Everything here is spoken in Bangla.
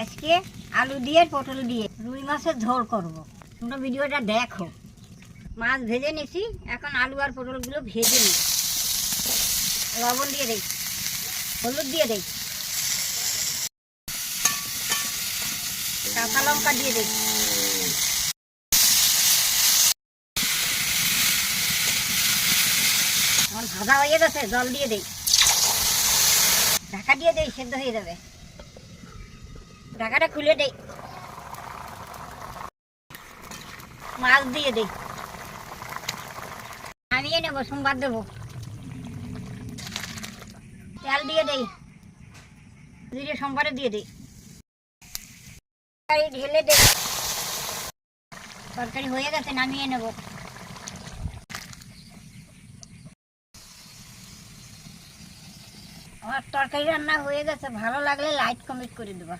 আজকে আলু দিয়ে পটল দিয়ে রুই মাছের ঝোল করব। তোমরা ভিডিওটা দেখো। মাছ ভেজে নিছি, এখন আলু আর পটলগুলো ভেজে নিই। লবণ দিয়ে দেই, হলুদ দিয়ে দেই, কাঁচা লঙ্কা দিয়ে দেই। আমার ভাজা হয়ে গেছে, জল দিয়ে দেই, ঢাকা দিয়ে দেই, সেদ্ধ হয়ে যাবে। ঢাকাটা খুলে দেই, মাছ দিয়ে দেই, নামিয়ে নেবো, সোমবার দেবো। তেল দিয়ে দেই, জিরে সোমবারে দিয়ে দেই, ঢেলে দেই। তরকারি হয়ে গেছে, নামিয়ে নেব। আমার তরকারি রান্না হয়ে গেছে, ভালো লাগলে লাইক কমেন্ট করে দেবা।